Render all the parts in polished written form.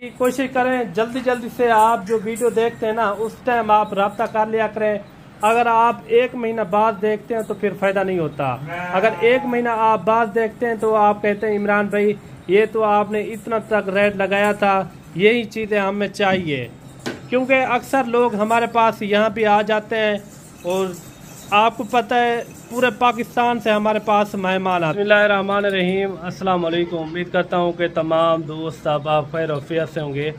कोशिश करें जल्दी जल्दी से आप जो वीडियो देखते हैं ना उस टाइम आप रब्ता कर लिया करें। अगर आप 1 महीना बाद देखते हैं तो फिर फायदा नहीं होता। अगर 1 महीना आप बाद देखते हैं तो आप कहते हैं इमरान भाई ये तो आपने इतना तक रेट लगाया था, यही चीज़ें हमें चाहिए। क्योंकि अक्सर लोग हमारे पास यहाँ भी आ जाते हैं और आपको पता है पूरे पाकिस्तान से हमारे पास मेहमान आते हैं। बिस्मिल्लाहिर्रहमानिर्रहीम, अस्सलाम वालेकुम। उम्मीद करता हूँ कि तमाम दोस्त अहबाब खैर वफ़ियत से होंगे।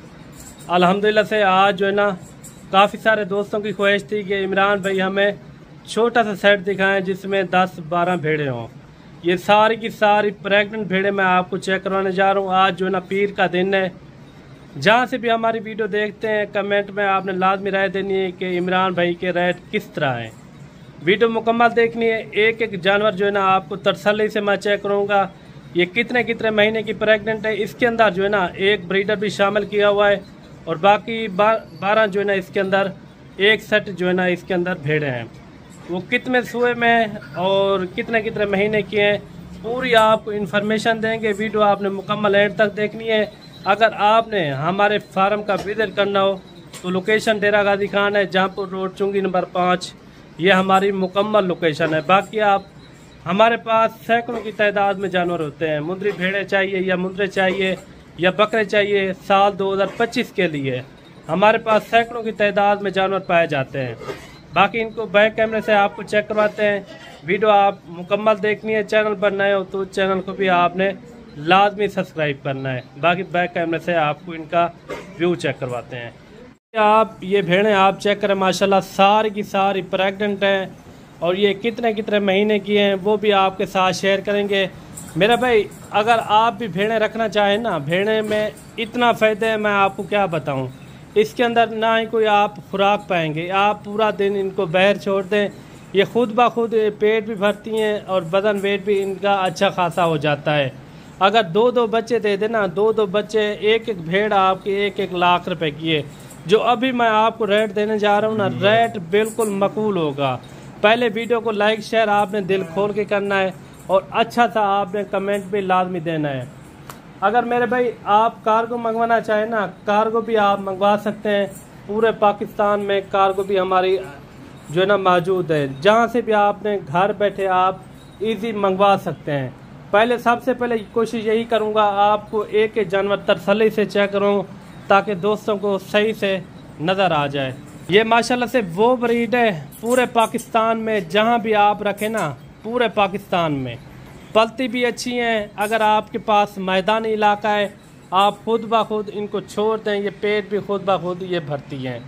अल्हम्दुलिल्लाह से आज जो है ना काफ़ी सारे दोस्तों की ख्वाहिश थी कि इमरान भाई हमें छोटा सा सेट दिखाएं जिसमें 10-12 भेड़ें हों। ये सारी की सारी प्रेग्नेंट भेड़ें मैं आपको चेक करवाने जा रहा हूँ। आज जो है ना पीर का दिन है। जहाँ से भी हमारी वीडियो देखते हैं कमेंट में आपने लाजमी राय देनी है कि इमरान भाई के रेट किस तरह हैं। वीडियो मुकम्मल देखनी है। एक एक जानवर जो है ना आपको तसल्ली से मैं चेक करूँगा ये कितने कितने महीने की प्रेग्नेंट है। इसके अंदर जो है ना एक ब्रीडर भी शामिल किया हुआ है और बाकी 12 जो है ना इसके अंदर एक सेट जो है ना इसके अंदर भेड़े हैं। वो कितने सुए में और कितने कितने महीने की हैं पूरी आपको इन्फॉर्मेशन देंगे। वीडियो आपने मुकम्मल एंड तक देखनी है। अगर आपने हमारे फार्म का विजिट करना हो तो लोकेशन डेरा गाजी खान है, जहाँपुर रोड, चुंगी नंबर 5। ये हमारी मुकम्मल लोकेशन है। बाकी आप हमारे पास सैकड़ों की तादाद में जानवर होते हैं। मुंदरी भेड़े चाहिए या मुंदरे चाहिए या बकरे चाहिए, साल 2025 के लिए हमारे पास सैकड़ों की तादाद में जानवर पाए जाते हैं। बाकी इनको बैक कैमरे से आपको चेक करवाते हैं। वीडियो आप मुकम्मल देखनी है। चैनल पर नए हो तो चैनल को भी आपने लाजमी सब्सक्राइब करना है। बाकी बैक कैमरे से आपको इनका व्यू चेक करवाते हैं। आप ये भेड़ें आप चेक करें, माशाल्लाह सारी की सारी प्रेग्नेंट हैं और ये कितने कितने महीने की हैं वो भी आपके साथ शेयर करेंगे। मेरा भाई अगर आप भी भेड़ें रखना चाहें ना, भेड़े में इतना फ़ायदे है मैं आपको क्या बताऊं। इसके अंदर ना ही कोई आप खुराक पाएंगे, आप पूरा दिन इनको बाहर छोड़ दें, ये खुद ब खुद पेट भी भरती हैं और बदन वेट भी इनका अच्छा खासा हो जाता है। अगर 2-2 बच्चे दे देना, 2-2 बच्चे, एक एक भेड़ आपकी 1-1 लाख रुपए की है। जो अभी मैं आपको रेट देने जा रहा हूँ ना, रेट बिल्कुल मकबूल होगा। पहले वीडियो को लाइक शेयर आपने दिल खोल के करना है और अच्छा सा आपने कमेंट भी लाजमी देना है। अगर मेरे भाई आप कार्गो मंगवाना चाहें ना, कार्गो भी आप मंगवा सकते हैं। पूरे पाकिस्तान में कार्गो भी हमारी जो है ना मौजूद है। जहाँ से भी आपने घर बैठे आप इजी मंगवा सकते हैं। पहले सबसे पहले कोशिश यही करूँगा आपको एक एक जानवर तसल्ली से चेक करूँ ताकि दोस्तों को सही से नज़र आ जाए। ये माशाल्लाह से वो ब्रीड है पूरे पाकिस्तान में जहाँ भी आप रखें ना, पूरे पाकिस्तान में पलती भी अच्छी हैं। अगर आपके पास मैदानी इलाका है आप खुद ब खुद इनको छोड़ दें, ये पेट भी खुद ब खुद ये भरती हैं।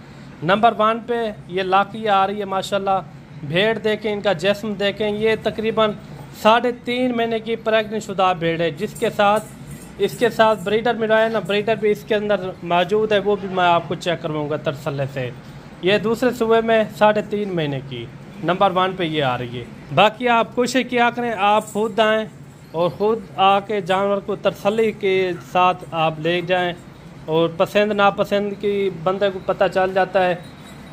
नंबर 1 पे ये लाकी आ रही है माशाल्लाह। भेड़ देखें, इनका जिस्म देखें, ये तकरीबन 3.5 महीने की प्रेग्नेंट शुदा भेड़ है जिसके साथ इसके साथ ब्रीडर मिला है ना, ब्रीडर भी इसके अंदर मौजूद है, वो भी मैं आपको चेक करवाऊँगा तसल्ली से। ये दूसरे सूबे में 3.5 महीने की नंबर 1 पे ये आ रही है। बाकी आप कोशिश किया करें आप खुद आएँ और ख़ुद आके जानवर को तसल्ली के साथ आप ले जाएं और पसंद नापसंद की बंदे को पता चल जाता है।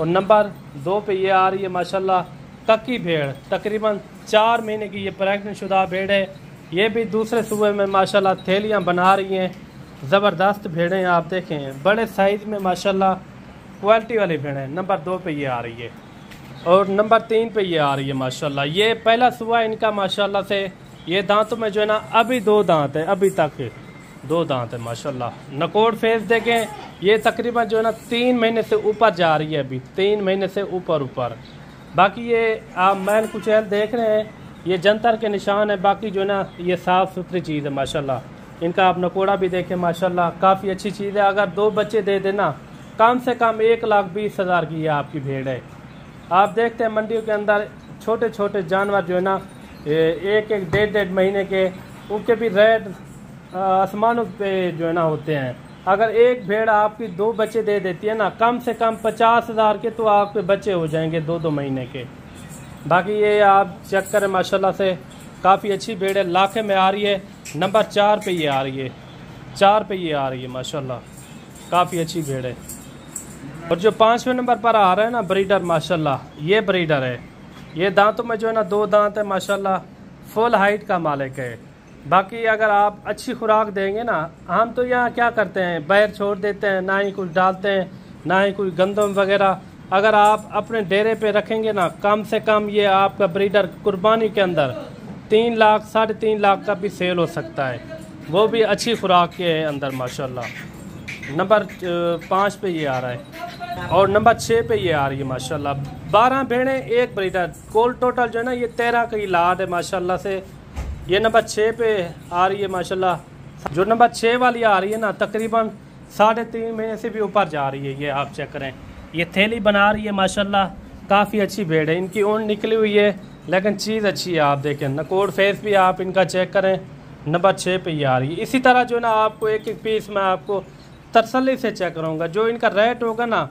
और नंबर 2 पे ये आ रही है माशाल्लाह कक्की भेड़, तकरीबन 4 महीने की ये प्रेग्नेंट शुदा भेड़ है। ये भी दूसरे सूबे में माशाल्लाह थैलियाँ बना रही हैं। ज़बरदस्त भेड़ें आप देखें, बड़े साइज़ में माशाल्लाह क्वालिटी वाली भेड़ें। नंबर 2 पे ये आ रही है और नंबर 3 पे ये आ रही है माशाल्लाह। ये पहला सूबा इनका माशाल्लाह से। ये दांतों में जो है ना अभी 2 दांत है, अभी तक 2 दांत है माशाल्लाह। नकोड़ फेस देखें, ये तकरीबन जो है ना 3 महीने से ऊपर जा रही है, अभी 3 महीने से ऊपर। बाकी ये आप मैन कुचैल देख रहे हैं, ये जंतर के निशान है। बाकी जो है ना ये साफ़ सुथरी चीज़ है माशाल्लाह। इनका आप नकोड़ा भी देखें माशाल्लाह, काफ़ी अच्छी चीज़ है। अगर 2 बच्चे दे देना कम से कम 1,20,000 की ये आपकी भेड़ है। आप देखते हैं मंडियों के अंदर छोटे छोटे जानवर जो है ना 1-1, 1.5 महीने के, उनके भी रेट आसमानों पे जो है ना होते हैं। अगर एक भेड़ आपकी 2 बच्चे दे देती है ना, कम से कम 50,000 के तो आपके बच्चे हो जाएंगे 2-2 महीने के। बाकी ये आप चेक करें माशाल्लाह से काफ़ी अच्छी भेड़ है, लाखे में आ रही है। नंबर 4 पे ये आ रही है, 4 पे ये आ रही है माशाल्लाह, काफ़ी अच्छी भेड़ है। और जो 5वें नंबर पर आ रहा है ना ब्रीडर माशाल्लाह, ये ब्रीडर है। ये दांतों में जो है ना 2 दांत है माशाल्लाह, फुल हाइट का मालिक है। बाकी अगर आप अच्छी खुराक देंगे ना, हम तो यहाँ क्या करते हैं, बाहर छोड़ देते हैं, ना ही कुछ डालते हैं, ना ही कोई गंदम वगैरह। अगर आप अपने डेरे पे रखेंगे ना, कम से कम ये आपका ब्रीडर कुर्बानी के अंदर 3 लाख 3.5 लाख का भी सेल हो सकता है, वो भी अच्छी खुराक के अंदर माशाल्लाह। नंबर 5 पे ये आ रहा है और नंबर 6 पे ये आ रही है माशाल्लाह। 12 भेड़ें एक ब्रीडर, कुल टोटल जो है ना ये 13 की लाड है माशाल्लाह से। ये नंबर 6 पे आ रही है माशाल्लाह। जो नंबर 6 वाली आ रही है ना, तकरीबन 3.5 महीने से भी ऊपर जा रही है। ये आप चेक करें, ये थैली बना रही है माशाल्लाह, काफ़ी अच्छी भेड़ है। इनकी ऊन निकली हुई है लेकिन चीज़ अच्छी है। आप देखें नकोड़ फेस भी आप इनका चेक करें, नंबर 6 पे ये आ रही है। इसी तरह जो है ना आपको एक एक पीस मैं आपको तसल्ली से चेक करूँगा। जो इनका रेट होगा ना,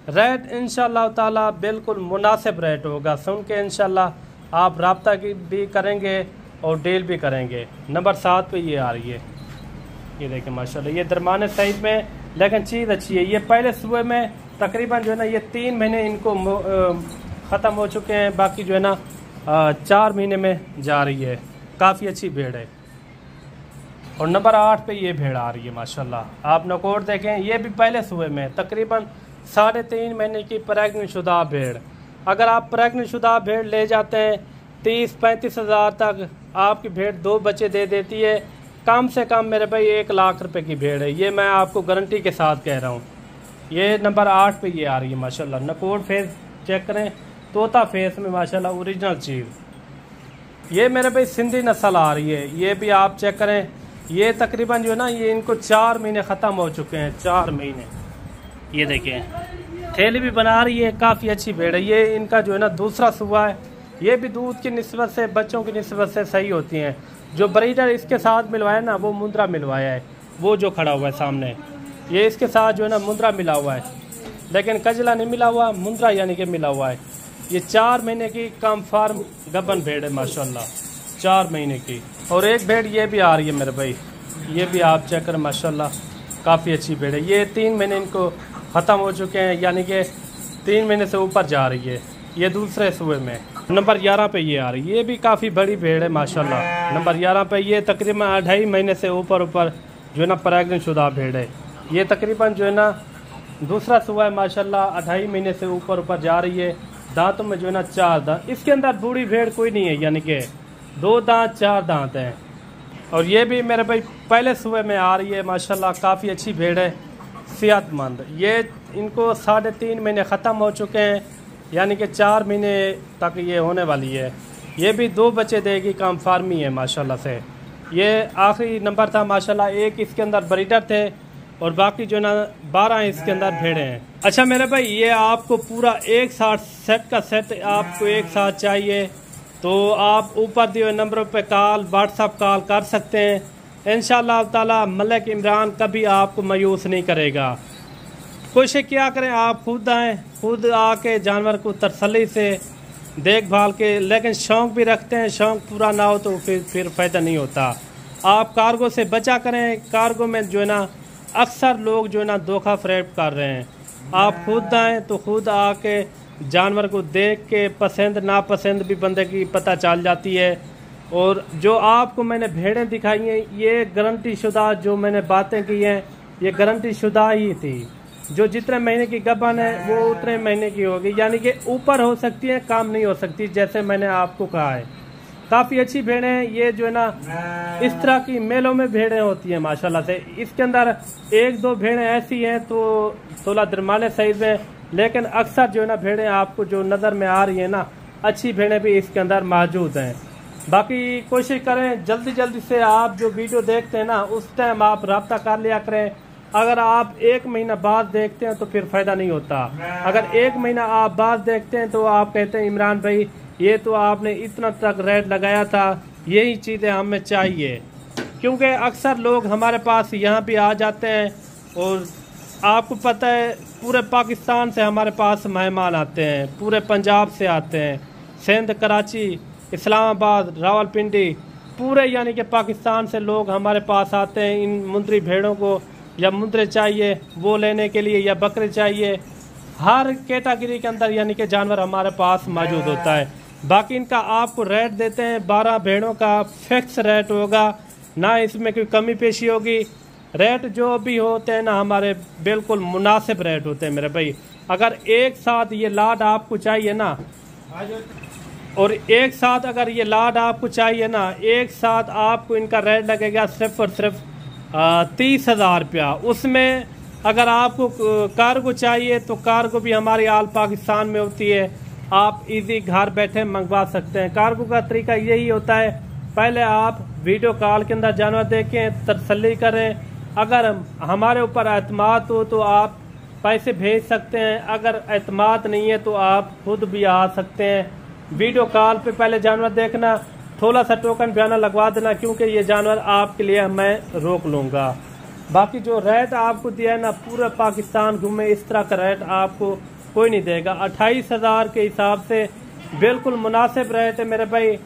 रेट इंशाल्लाह ताला बिल्कुल मुनासिब रेट होगा। सुन के इंशाल्लाह आप रब्ता की भी करेंगे और डील भी करेंगे। नंबर 7 पे ये आ रही है, ये देखें माशाल्लाह, ये दरमाने साइज में लेकिन चीज़ अच्छी है। ये पहले सुबह में तकरीबन जो है ना ये 3 महीने इनको ख़त्म हो चुके हैं, बाकी जो है ना 4 महीने में जा रही है। काफ़ी अच्छी भेड़ है। और नंबर 8 पे ये भेड़ आ रही है माशाल्लाह। आप नकोड़ देखें, ये भी पहले सुबह में तकरीबन 3.5 महीने की प्रेग्नेंट शुदा भेड़। अगर आप प्रेग्नेंट शुदा भेड़ ले जाते हैं 30-35 हज़ार तक आपकी भेड़ 2 बच्चे दे देती है। कम से कम मेरे भाई 1 लाख रुपए की भेड़ है, ये मैं आपको गारंटी के साथ कह रहा हूँ। ये नंबर 8 पे ये आ रही है माशाल्लाह। नकोड़ फेस चेक करें, तोता फेस में माशाल्लाह ओरिजिनल चीज़। ये मेरे भाई सिंधी नस्ल आ रही है, ये भी आप चेक करें। ये तकरीबन जो है ना ये इनको 4 महीने ख़त्म हो चुके हैं, 4 महीने। ये देखें थैली भी बना रही है, काफ़ी अच्छी भेड़ है। ये इनका जो है ना दूसरा सुबह है। ये भी दूध की निस्बत से, बच्चों की निस्बत से सही होती हैं। जो ब्रीडर इसके साथ मिलवाया ना, वो मुंद्रा मिलवाया है, वो जो खड़ा हुआ है सामने, ये इसके साथ जो है ना मुंद्रा मिला हुआ है, लेकिन कजला नहीं मिला हुआ, मुंद्रा यानी कि मिला हुआ है। ये 4 महीने की कम फार्म गबन भेड़ है माशाल्लाह, 4 महीने की। और एक भेड़ ये भी आ रही है मेरे भाई, ये भी आप चेक करें माशाल्लाह, काफ़ी अच्छी भेड़ है। ये 3 महीने इनको ख़त्म हो चुके हैं, यानी कि 3 महीने से ऊपर जा रही है। ये दूसरे सुबह में नंबर 11 पे ये आ रही है। ये भी काफ़ी बड़ी भेड़ है माशाल्लाह। नंबर 11 पे ये तकरीबन 2.5 महीने से ऊपर जो है ना प्रेग्नेंट शुदा भेड़ है। ये तकरीबन जो है ना दूसरा सुबह है माशाल्लाह, 2.5 महीने से ऊपर जा रही है। दांतों में जो है ना 4 दांत, इसके अंदर बूढ़ी भेड़ कोई नहीं है, यानी कि 2 दांत 4 दांत हैं। और ये भी मेरे भाई पहले सुबह में आ रही है माशाल्लाह, काफ़ी अच्छी भेड़ है, सेहतमंद। ये इनको 3.5 महीने ख़त्म हो चुके हैं, यानी कि 4 महीने तक ये होने वाली है। ये भी 2 बच्चे देगी, काम फार्मी है माशाल्लाह से। ये आखिरी नंबर था माशाल्लाह, एक इसके अंदर ब्रीडर थे और बाकी जो ना 12 इसके अंदर भेड़े हैं। अच्छा मेरे भाई, ये आपको पूरा एक साथ सेट का सेट आपको एक साथ चाहिए तो आप ऊपर दिए हुए नंबरों पे कॉल, व्हाट्सअप कॉल कर सकते हैं। इंशाअल्लाह ताला मलिक इमरान कभी आपको मायूस नहीं करेगा। कोशिश क्या करें, आप खुद आएँ, खुद आके जानवर को तसल्ली से देखभाल के, लेकिन शौक़ भी रखते हैं, शौक़ पूरा ना हो तो फिर फ़ायदा नहीं होता। आप कार्गो से बचा करें। कार्गो में जो है ना अक्सर लोग जो है ना धोखा फ़रेब कर रहे हैं। आप खुद आएँ तो खुद आके जानवर को देख के पसंद नापसंद भी बंदे की पता चल जाती है। और जो आपको मैंने भेड़ें दिखाई हैं, ये गारंटी शुदा जो मैंने बातें की हैं, ये गारंटी शुदा ही थी। जो जितने महीने की गबन है वो उतने महीने की होगी, यानी कि ऊपर हो सकती है, कम नहीं हो सकती, जैसे मैंने आपको कहा है। काफ़ी अच्छी भेड़ें हैं। ये जो है ना इस तरह की मेलों में भेड़ें होती हैं माशाल्लाह से। इसके अंदर 1-2 भेड़ें ऐसी हैं तो 16 दरमाने साइज में, लेकिन अक्सर जो है ना भेड़ें आपको जो नज़र में आ रही है ना, अच्छी भेड़ें भी इसके अंदर मौजूद हैं। बाकी कोशिश करें जल्दी से आप जो वीडियो देखते हैं ना, उस टाइम आप रब्ता कर लिया करें। अगर आप 1 महीना बाद देखते हैं तो फिर फ़ायदा नहीं होता। अगर 1 महीना आप बाद देखते हैं तो आप कहते हैं इमरान भाई ये तो आपने इतना तक रेट लगाया था, यही चीज़ें हमें चाहिए। क्योंकि अक्सर लोग हमारे पास यहाँ भी आ जाते हैं और आपको पता है पूरे पाकिस्तान से हमारे पास मेहमान आते हैं, पूरे पंजाब से आते हैं, सिंध, कराची, इस्लामाबाद, रावलपिंडी, पूरे यानी कि पाकिस्तान से लोग हमारे पास आते हैं इन मुंद्री भेड़ों को, या मुंद्रे चाहिए वो लेने के लिए, या बकरे चाहिए। हर कैटेगरी के अंदर यानी कि जानवर हमारे पास मौजूद होता है। बाकी इनका आपको रेट देते हैं, 12 भेड़ों का फिक्स रेट होगा, ना इसमें कोई कमी पेशी होगी। रेट जो भी होते हैं ना हमारे बिल्कुल मुनासिब रेट होते हैं मेरे भाई। अगर एक साथ ये लाट आपको चाहिए ना, और एक साथ अगर ये लाट आपको चाहिए ना, एक साथ आपको इनका रेट लगेगा सिर्फ और सिर्फ 30,000 रुपया। उसमें अगर आपको कार्गो चाहिए तो कार्गो भी हमारी आल पाकिस्तान में होती है, आप इजी घर बैठे मंगवा सकते हैं। कार्गो का तरीका यही होता है, पहले आप वीडियो कॉल के अंदर जानवर देखें, तसल्ली करें, अगर हमारे ऊपर एतमाद हो तो आप पैसे भेज सकते हैं, अगर एतमाद नहीं है तो आप खुद भी आ सकते हैं। वीडियो कॉल पे पहले जानवर देखना, थोड़ा सा टोकन बयाना लगवा देना, क्योंकि ये जानवर आपके लिए मैं रोक लूँगा। बाकी जो रेट आपको दिया है ना, पूरा पाकिस्तान घूमे इस तरह का रेट आपको कोई नहीं देगा। 28,000 के हिसाब से बिल्कुल मुनासिब रेट है मेरे भाई।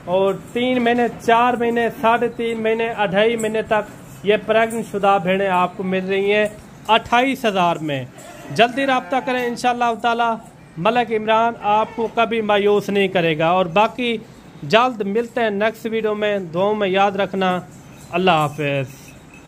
और 3 महीने, 4 महीने, 3.5 महीने, 2.5 महीने तक ये प्रेग्नेंट शुदा भेड़ें आपको मिल रही हैं 28,000 में। जल्दी रब्ता करें, इंशाअल्लाह ताला मलिक इमरान आपको कभी मायूस नहीं करेगा। और बाकी जल्द मिलते हैं नेक्स्ट वीडियो में, दुआओं में याद रखना। अल्लाह हाफिज़।